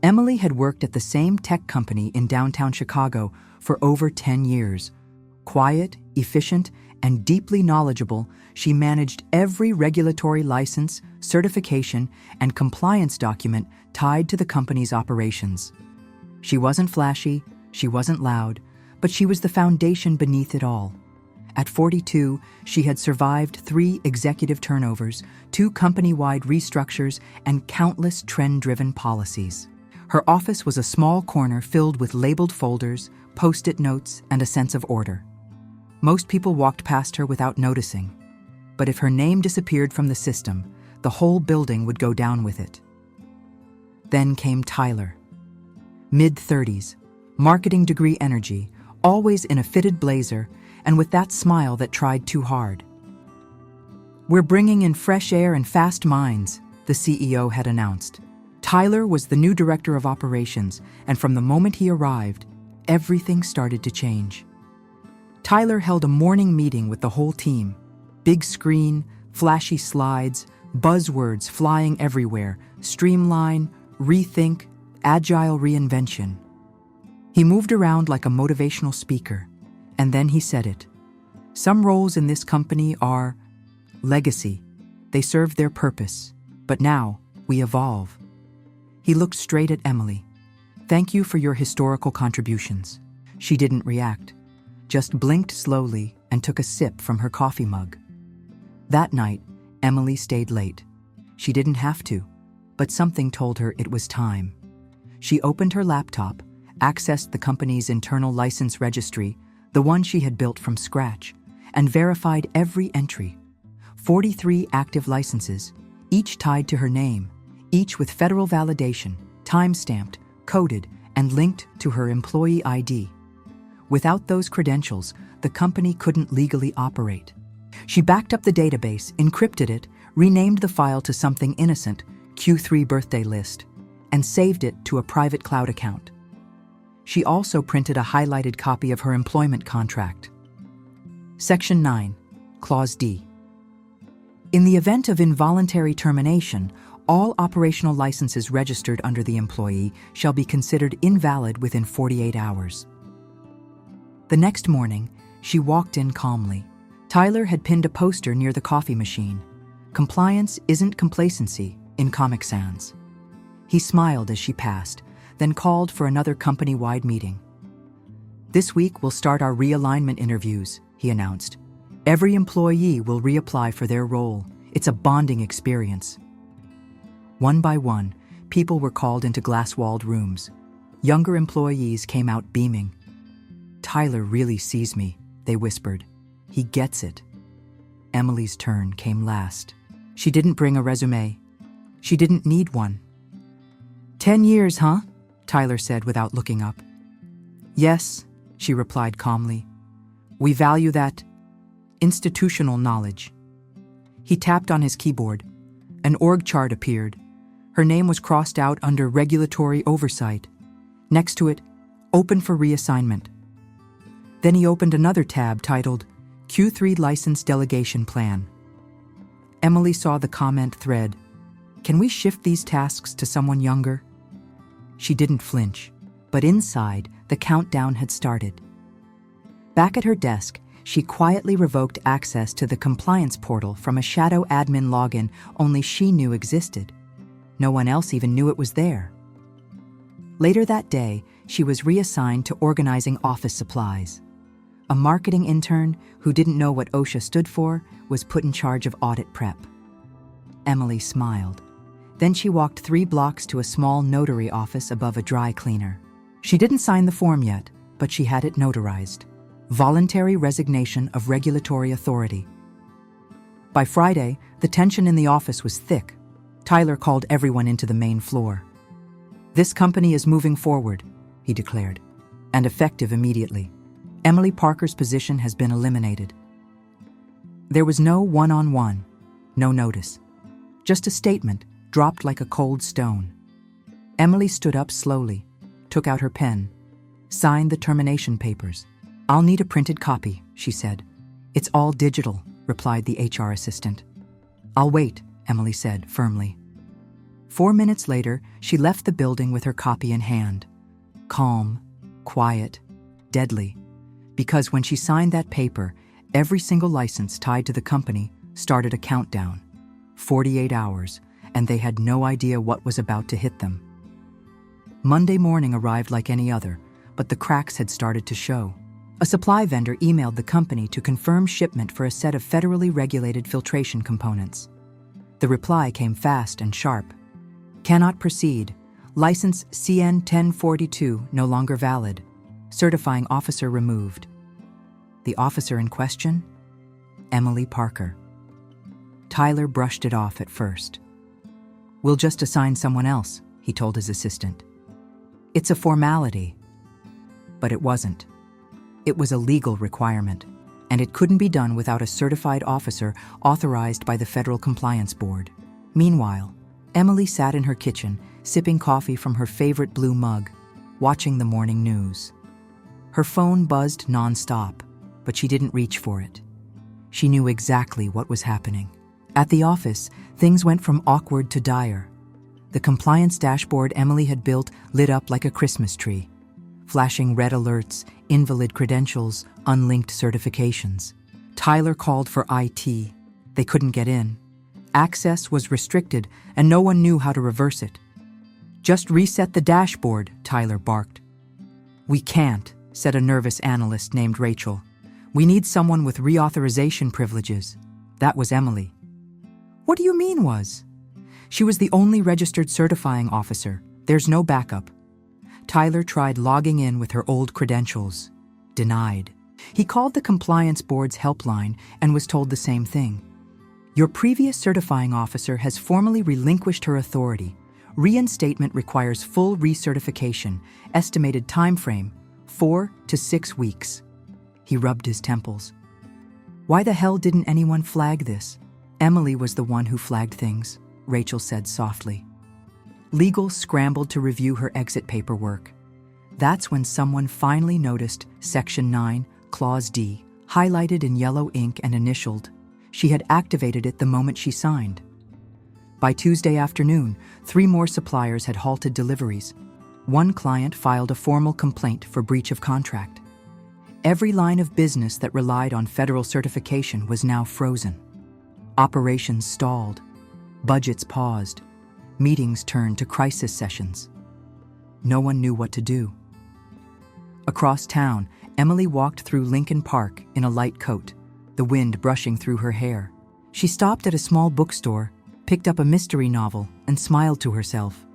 Emily had worked at the same tech company in downtown Chicago for over 10 years. Quiet, efficient, and deeply knowledgeable, she managed every regulatory license, certification, and compliance document tied to the company's operations. She wasn't flashy, she wasn't loud, but she was the foundation beneath it all. At 42, she had survived 3 executive turnovers, 2 company-wide restructures, and countless trend-driven policies. Her office was a small corner filled with labeled folders, post-it notes, and a sense of order. Most people walked past her without noticing, but if her name disappeared from the system, the whole building would go down with it. Then came Tyler. Mid-30s, marketing degree energy, always in a fitted blazer, and with that smile that tried too hard. "We're bringing in fresh air and fast minds," the CEO had announced. Tyler was the new director of operations, and from the moment he arrived, everything started to change. Tyler held a morning meeting with the whole team. Big screen, flashy slides, buzzwords flying everywhere, streamline, rethink, agile reinvention. He moved around like a motivational speaker, and then he said it. Some roles in this company are legacy. They served their purpose, but now we evolve. He looked straight at Emily. "Thank you for your historical contributions." She didn't react, just blinked slowly and took a sip from her coffee mug. That night, Emily stayed late. She didn't have to, but something told her it was time. She opened her laptop, accessed the company's internal license registry, the one she had built from scratch, and verified every entry. 43 active licenses, each tied to her name, each with federal validation, time-stamped, coded, and linked to her employee ID. Without those credentials, the company couldn't legally operate. She backed up the database, encrypted it, renamed the file to something innocent, Q3 birthday list, and saved it to a private cloud account. She also printed a highlighted copy of her employment contract. Section 9, Clause D. In the event of involuntary termination, all operational licenses registered under the employee shall be considered invalid within 48 hours. The next morning, she walked in calmly. Tyler had pinned a poster near the coffee machine. "Compliance isn't complacency," in Comic Sans. He smiled as she passed, then called for another company-wide meeting. "This week we'll start our realignment interviews," he announced. "Every employee will reapply for their role. It's a bonding experience." One by one, people were called into glass-walled rooms. Younger employees came out beaming. "Tyler really sees me," they whispered. "He gets it." Emily's turn came last. She didn't bring a resume. She didn't need one. 10 years, huh?" Tyler said without looking up. "Yes," she replied calmly. "We value that institutional knowledge." He tapped on his keyboard. An org chart appeared. Her name was crossed out under regulatory oversight. Next to it, open for reassignment. Then he opened another tab titled Q3 License Delegation Plan. Emily saw the comment thread, "Can we shift these tasks to someone younger?" She didn't flinch, but inside, the countdown had started. Back at her desk, she quietly revoked access to the compliance portal from a shadow admin login only she knew existed. No one else even knew it was there. Later that day, she was reassigned to organizing office supplies. A marketing intern who didn't know what OSHA stood for was put in charge of audit prep. Emily smiled. Then she walked 3 blocks to a small notary office above a dry cleaner. She didn't sign the form yet, but she had it notarized. Voluntary resignation of regulatory authority. By Friday, the tension in the office was thick. Tyler called everyone into the main floor. "This company is moving forward," he declared, "and effective immediately. Emily Parker's position has been eliminated." There was no one-on-one, no notice. Just a statement, dropped like a cold stone. Emily stood up slowly, took out her pen, signed the termination papers. "I'll need a printed copy," she said. "It's all digital," replied the HR assistant. "I'll wait," Emily said firmly. 4 minutes later, she left the building with her copy in hand. Calm, quiet, deadly. Because when she signed that paper, every single license tied to the company started a countdown. 48 hours, and they had no idea what was about to hit them. Monday morning arrived like any other, but the cracks had started to show. A supply vendor emailed the company to confirm shipment for a set of federally regulated filtration components. The reply came fast and sharp. Cannot proceed. License CN 1042 no longer valid. Certifying officer removed. The officer in question? Emily Parker. Tyler brushed it off at first. "We'll just assign someone else," he told his assistant. "It's a formality." But it wasn't. It was a legal requirement, and it couldn't be done without a certified officer authorized by the Federal Compliance Board. Meanwhile, Emily sat in her kitchen, sipping coffee from her favorite blue mug, watching the morning news. Her phone buzzed nonstop, but she didn't reach for it. She knew exactly what was happening. At the office, things went from awkward to dire. The compliance dashboard Emily had built lit up like a Christmas tree, flashing red alerts, invalid credentials, unlinked certifications. Tyler called for IT. They couldn't get in. Access was restricted, and no one knew how to reverse it. "Just reset the dashboard," Tyler barked. "We can't," said a nervous analyst named Rachel. "We need someone with reauthorization privileges." That was Emily. "What do you mean was?" "She was the only registered certifying officer. There's no backup." Tyler tried logging in with her old credentials. Denied. He called the compliance board's helpline and was told the same thing. "Your previous certifying officer has formally relinquished her authority. Reinstatement requires full recertification. Estimated time frame, 4 to 6 weeks. He rubbed his temples. "Why the hell didn't anyone flag this?" "Emily was the one who flagged things," Rachel said softly. Legal scrambled to review her exit paperwork. That's when someone finally noticed Section 9, Clause D, highlighted in yellow ink and initialed. She had activated it the moment she signed. By Tuesday afternoon, 3 more suppliers had halted deliveries. One client filed a formal complaint for breach of contract. Every line of business that relied on federal certification was now frozen. Operations stalled. Budgets paused. Meetings turned to crisis sessions. No one knew what to do. Across town, Emily walked through Lincoln Park in a light coat, the wind brushing through her hair. She stopped at a small bookstore, picked up a mystery novel, and smiled to herself.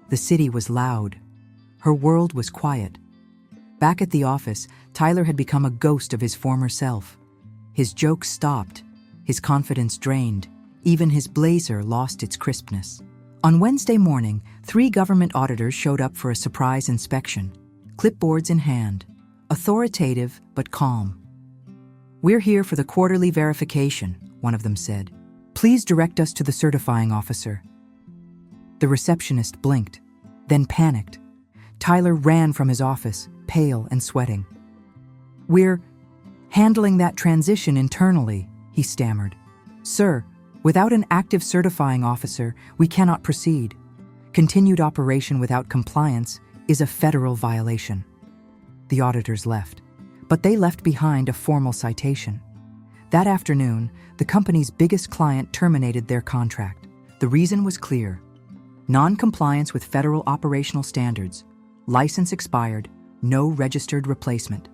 The city was loud. Her world was quiet. Back at the office, Tyler had become a ghost of his former self. His jokes stopped, his confidence drained, even his blazer lost its crispness. On Wednesday morning, 3 government auditors showed up for a surprise inspection, clipboards in hand, authoritative but calm. "We're here for the quarterly verification," one of them said. "Please direct us to the certifying officer." The receptionist blinked, then panicked. Tyler ran from his office, pale and sweating. "We're handling that transition internally," he stammered. "Sir, without an active certifying officer, we cannot proceed. Continued operation without compliance is a federal violation." The auditors left, but they left behind a formal citation. That afternoon, the company's biggest client terminated their contract. The reason was clear: non-compliance with federal operational standards, license expired, no registered replacement.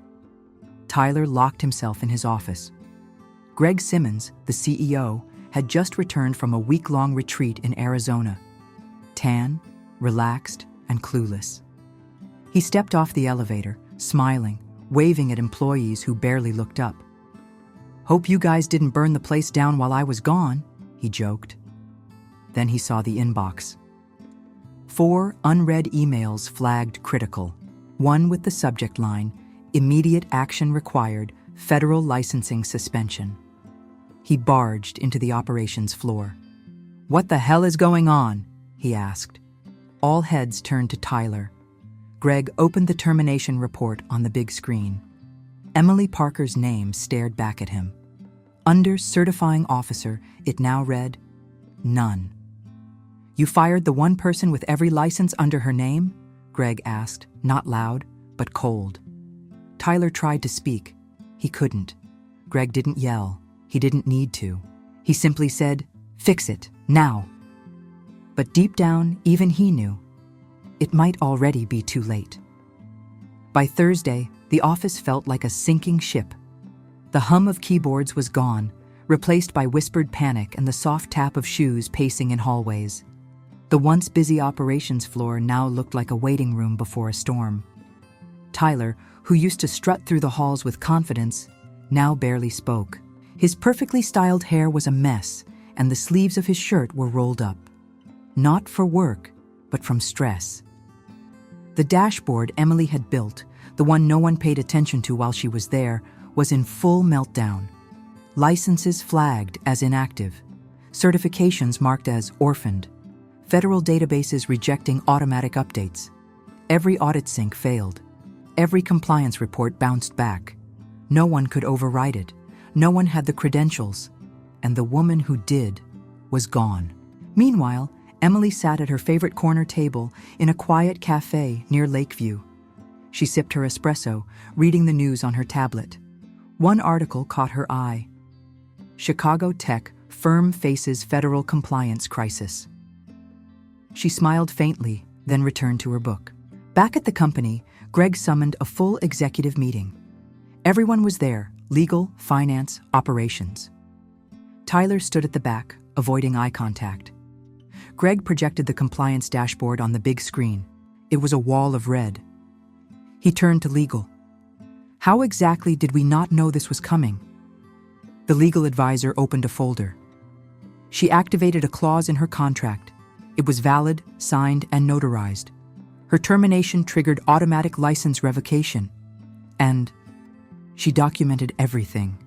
Tyler locked himself in his office. Greg Simmons, the CEO, had just returned from a week-long retreat in Arizona. Tan, relaxed, and clueless. He stepped off the elevator, smiling, waving at employees who barely looked up. "Hope you guys didn't burn the place down while I was gone," he joked. Then he saw the inbox. 4 unread emails flagged critical. One with the subject line, "Immediate action required, federal licensing suspension." He barged into the operations floor. "What the hell is going on?" he asked. All heads turned to Tyler. Greg opened the termination report on the big screen. Emily Parker's name stared back at him. Under certifying officer, it now read, "None." You fired the one person with every license under her name? Greg asked, not loud, but cold. Tyler tried to speak. He couldn't. Greg didn't yell. He didn't need to. He simply said, "Fix it, now." But deep down, even he knew. It might already be too late. By Thursday, the office felt like a sinking ship. The hum of keyboards was gone, replaced by whispered panic and the soft tap of shoes pacing in hallways. The once busy operations floor now looked like a waiting room before a storm. Tyler, who used to strut through the halls with confidence, now barely spoke. His perfectly styled hair was a mess, and the sleeves of his shirt were rolled up. Not for work, but from stress. The dashboard Emily had built, the one no one paid attention to while she was there, was in full meltdown. Licenses flagged as inactive, certifications marked as orphaned, federal databases rejecting automatic updates. Every audit sync failed. Every compliance report bounced back. No one could override it. No one had the credentials. And the woman who did was gone. Meanwhile, Emily sat at her favorite corner table in a quiet cafe near Lakeview. She sipped her espresso, reading the news on her tablet. One article caught her eye. Chicago tech firm faces federal compliance crisis. She smiled faintly, then returned to her book. Back at the company, Greg summoned a full executive meeting. Everyone was there: legal, finance, operations. Tyler stood at the back, avoiding eye contact. Greg projected the compliance dashboard on the big screen. It was a wall of red. He turned to legal. How exactly did we not know this was coming? The legal advisor opened a folder. She activated a clause in her contract. It was valid, signed, and notarized. Her termination triggered automatic license revocation. And she documented everything.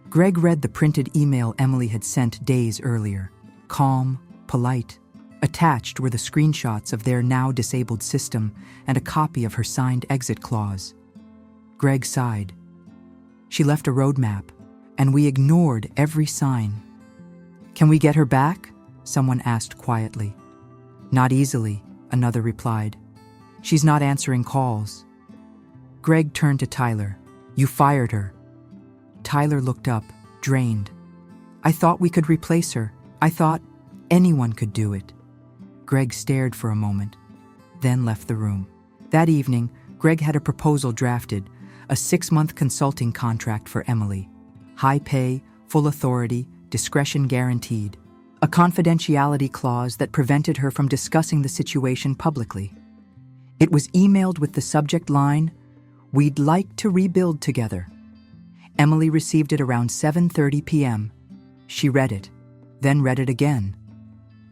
Greg read the printed email Emily had sent days earlier. Calm, polite. Attached were the screenshots of their now disabled system and a copy of her signed exit clause. Greg sighed. She left a roadmap, and we ignored every sign. "Can we get her back?" someone asked quietly. "Not easily," another replied. "She's not answering calls." Greg turned to Tyler. "You fired her." Tyler looked up, drained. "I thought we could replace her. I thought anyone could do it." Greg stared for a moment, then left the room. That evening, Greg had a proposal drafted, a 6-month consulting contract for Emily. High pay, full authority, discretion guaranteed. A confidentiality clause that prevented her from discussing the situation publicly. It was emailed with the subject line, "We'd like to rebuild together." Emily received it around 7:30 p.m. She read it, then read it again.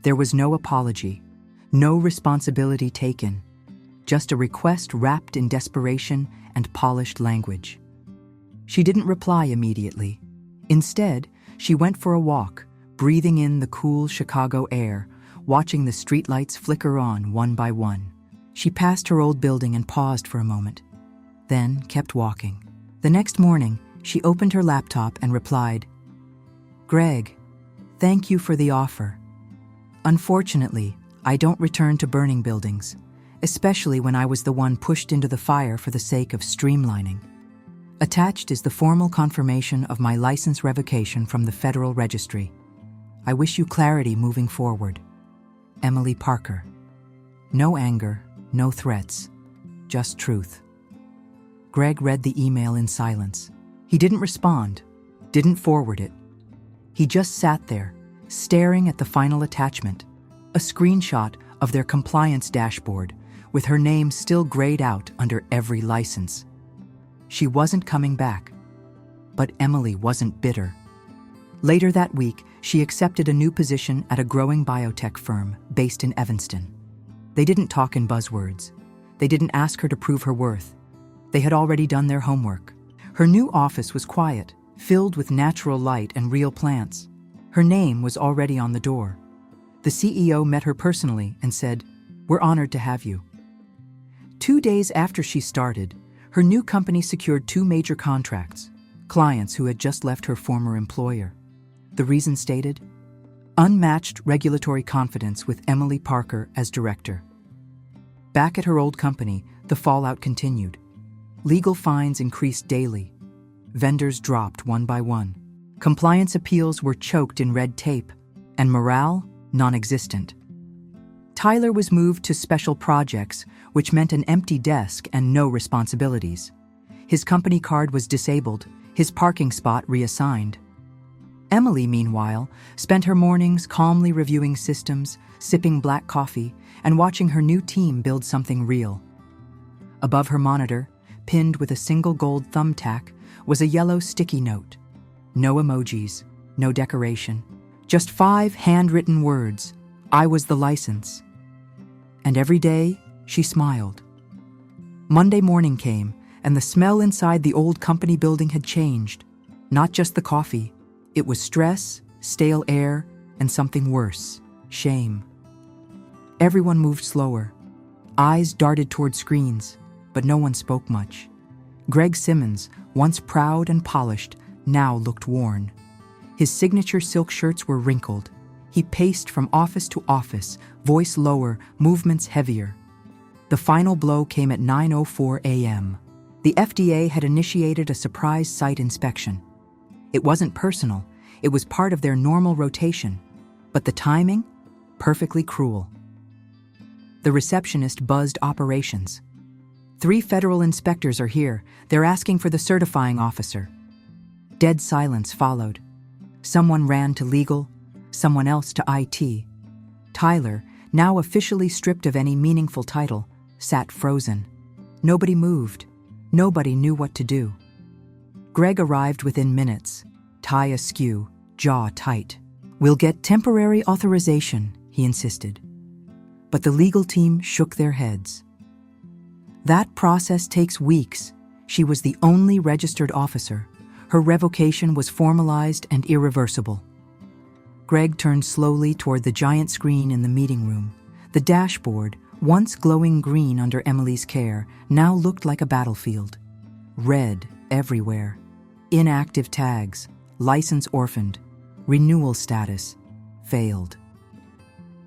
There was no apology, no responsibility taken, just a request wrapped in desperation and polished language. She didn't reply immediately. Instead, she went for a walk, breathing in the cool Chicago air, watching the streetlights flicker on one by one. She passed her old building and paused for a moment, then kept walking. The next morning, she opened her laptop and replied, "Greg, thank you for the offer. Unfortunately, I don't return to burning buildings, especially when I was the one pushed into the fire for the sake of streamlining. Attached is the formal confirmation of my license revocation from the Federal Registry. I wish you clarity moving forward. Emily Parker." No anger, no threats, just truth. Greg read the email in silence. He didn't respond, didn't forward it. He just sat there, staring at the final attachment, a screenshot of their compliance dashboard, with her name still grayed out under every license. She wasn't coming back, but Emily wasn't bitter. Later that week, she accepted a new position at a growing biotech firm based in Evanston. They didn't talk in buzzwords. They didn't ask her to prove her worth. They had already done their homework. Her new office was quiet, filled with natural light and real plants. Her name was already on the door. The CEO met her personally and said, "We're honored to have you." 2 days after she started, her new company secured 2 major contracts, clients who had just left her former employer. The reason stated? Unmatched regulatory confidence with Emily Parker as director. Back at her old company, the fallout continued. Legal fines increased daily. Vendors dropped one by one. Compliance appeals were choked in red tape, and morale non-existent. Tyler was moved to special projects, which meant an empty desk and no responsibilities. His company card was disabled, his parking spot reassigned. Emily, meanwhile, spent her mornings calmly reviewing systems, sipping black coffee, and watching her new team build something real. Above her monitor, pinned with a single gold thumbtack, was a yellow sticky note. No emojis, no decoration, just 5 handwritten words: "I was the license." And every day, she smiled. Monday morning came, and the smell inside the old company building had changed. Not just the coffee. It was stress, stale air, and something worse: shame. Everyone moved slower. Eyes darted toward screens, but no one spoke much. Greg Simmons, once proud and polished, now looked worn. His signature silk shirts were wrinkled. He paced from office to office, voice lower, movements heavier. The final blow came at 9:04 a.m. The FDA had initiated a surprise site inspection. It wasn't personal, it was part of their normal rotation. But the timing? Perfectly cruel. The receptionist buzzed operations. 3 federal inspectors are here. They're asking for the certifying officer. Dead silence followed. Someone ran to legal, someone else to IT. Tyler, now officially stripped of any meaningful title, sat frozen. Nobody moved. Nobody knew what to do. Greg arrived within minutes, tie askew, jaw tight. "We'll get temporary authorization," he insisted. But the legal team shook their heads. That process takes weeks. She was the only registered officer. Her revocation was formalized and irreversible. Greg turned slowly toward the giant screen in the meeting room. The dashboard, once glowing green under Emily's care, now looked like a battlefield. Red everywhere. Inactive tags, license orphaned, renewal status, failed.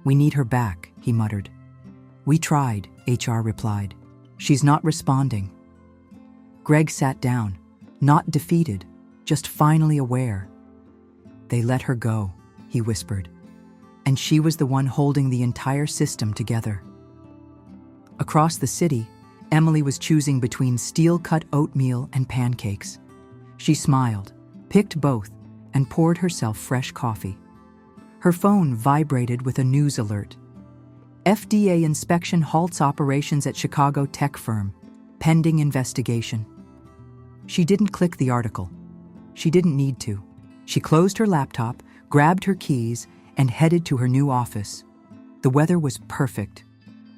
"We need her back," he muttered. "We tried," HR replied. "She's not responding." Greg sat down, not defeated, just finally aware. "They let her go," he whispered, and she was the one holding the entire system together. Across the city, Emily was choosing between steel-cut oatmeal and pancakes. She smiled, picked both, and poured herself fresh coffee. Her phone vibrated with a news alert. FDA inspection halts operations at Chicago tech firm, pending investigation. She didn't click the article. She didn't need to. She closed her laptop, grabbed her keys, and headed to her new office. The weather was perfect.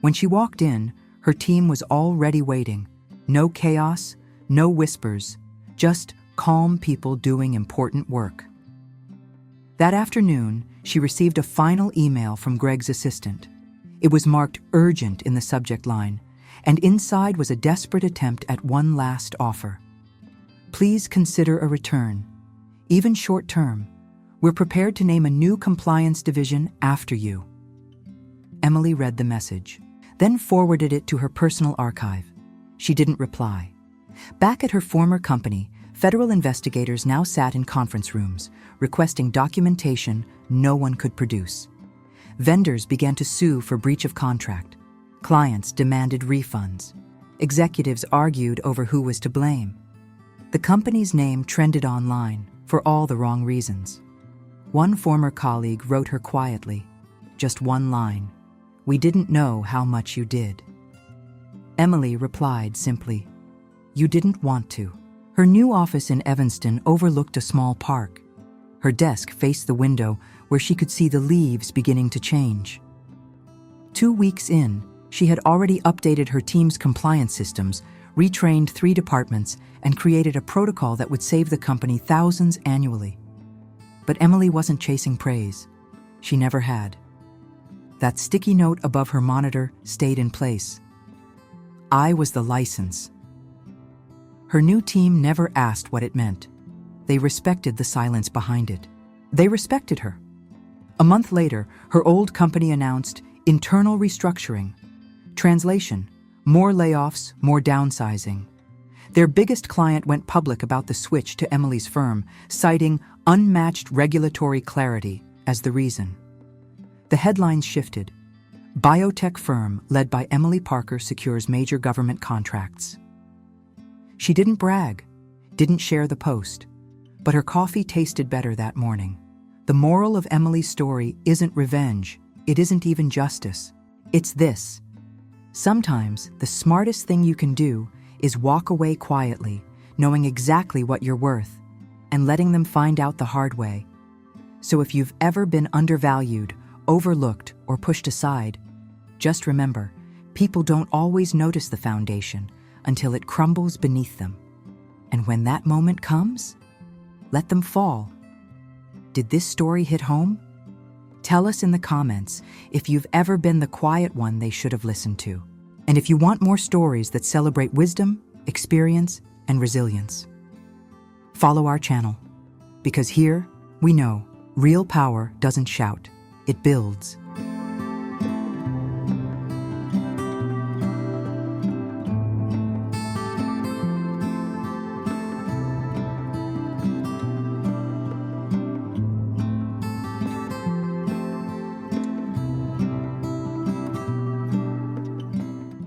When she walked in, her team was already waiting. No chaos, no whispers, just calm people doing important work. That afternoon, she received a final email from Greg's assistant. It was marked urgent in the subject line, and inside was a desperate attempt at one last offer. "Please consider a return. Even short term. We're prepared to name a new compliance division after you." Emily read the message, then forwarded it to her personal archive. She didn't reply. Back at her former company, federal investigators now sat in conference rooms, requesting documentation no one could produce. Vendors began to sue for breach of contract. Clients demanded refunds. Executives argued over who was to blame. The company's name trended online for all the wrong reasons. One former colleague wrote her quietly, just one line: "We didn't know how much you did." Emily replied simply, "You didn't want to." Her new office in Evanston overlooked a small park. Her desk faced the window where she could see the leaves beginning to change. 2 weeks in, she had already updated her team's compliance systems, retrained 3 departments, and created a protocol that would save the company thousands annually. But Emily wasn't chasing praise. She never had. That sticky note above her monitor stayed in place. "I was the license." Her new team never asked what it meant. They respected the silence behind it. They respected her. A month later, her old company announced internal restructuring. Translation: more layoffs, more downsizing. Their biggest client went public about the switch to Emily's firm, citing unmatched regulatory clarity as the reason. The headlines shifted. Biotech firm led by Emily Parker secures major government contracts. She didn't brag, didn't share the post, but her coffee tasted better that morning. The moral of Emily's story isn't revenge, it isn't even justice. It's this: sometimes the smartest thing you can do is walk away quietly, knowing exactly what you're worth, and letting them find out the hard way. So if you've ever been undervalued, overlooked, or pushed aside, just remember, people don't always notice the foundation until it crumbles beneath them. And when that moment comes, let them fall. Did this story hit home? Tell us in the comments if you've ever been the quiet one they should have listened to. And if you want more stories that celebrate wisdom, experience, and resilience, follow our channel. Because here, we know real power doesn't shout, it builds.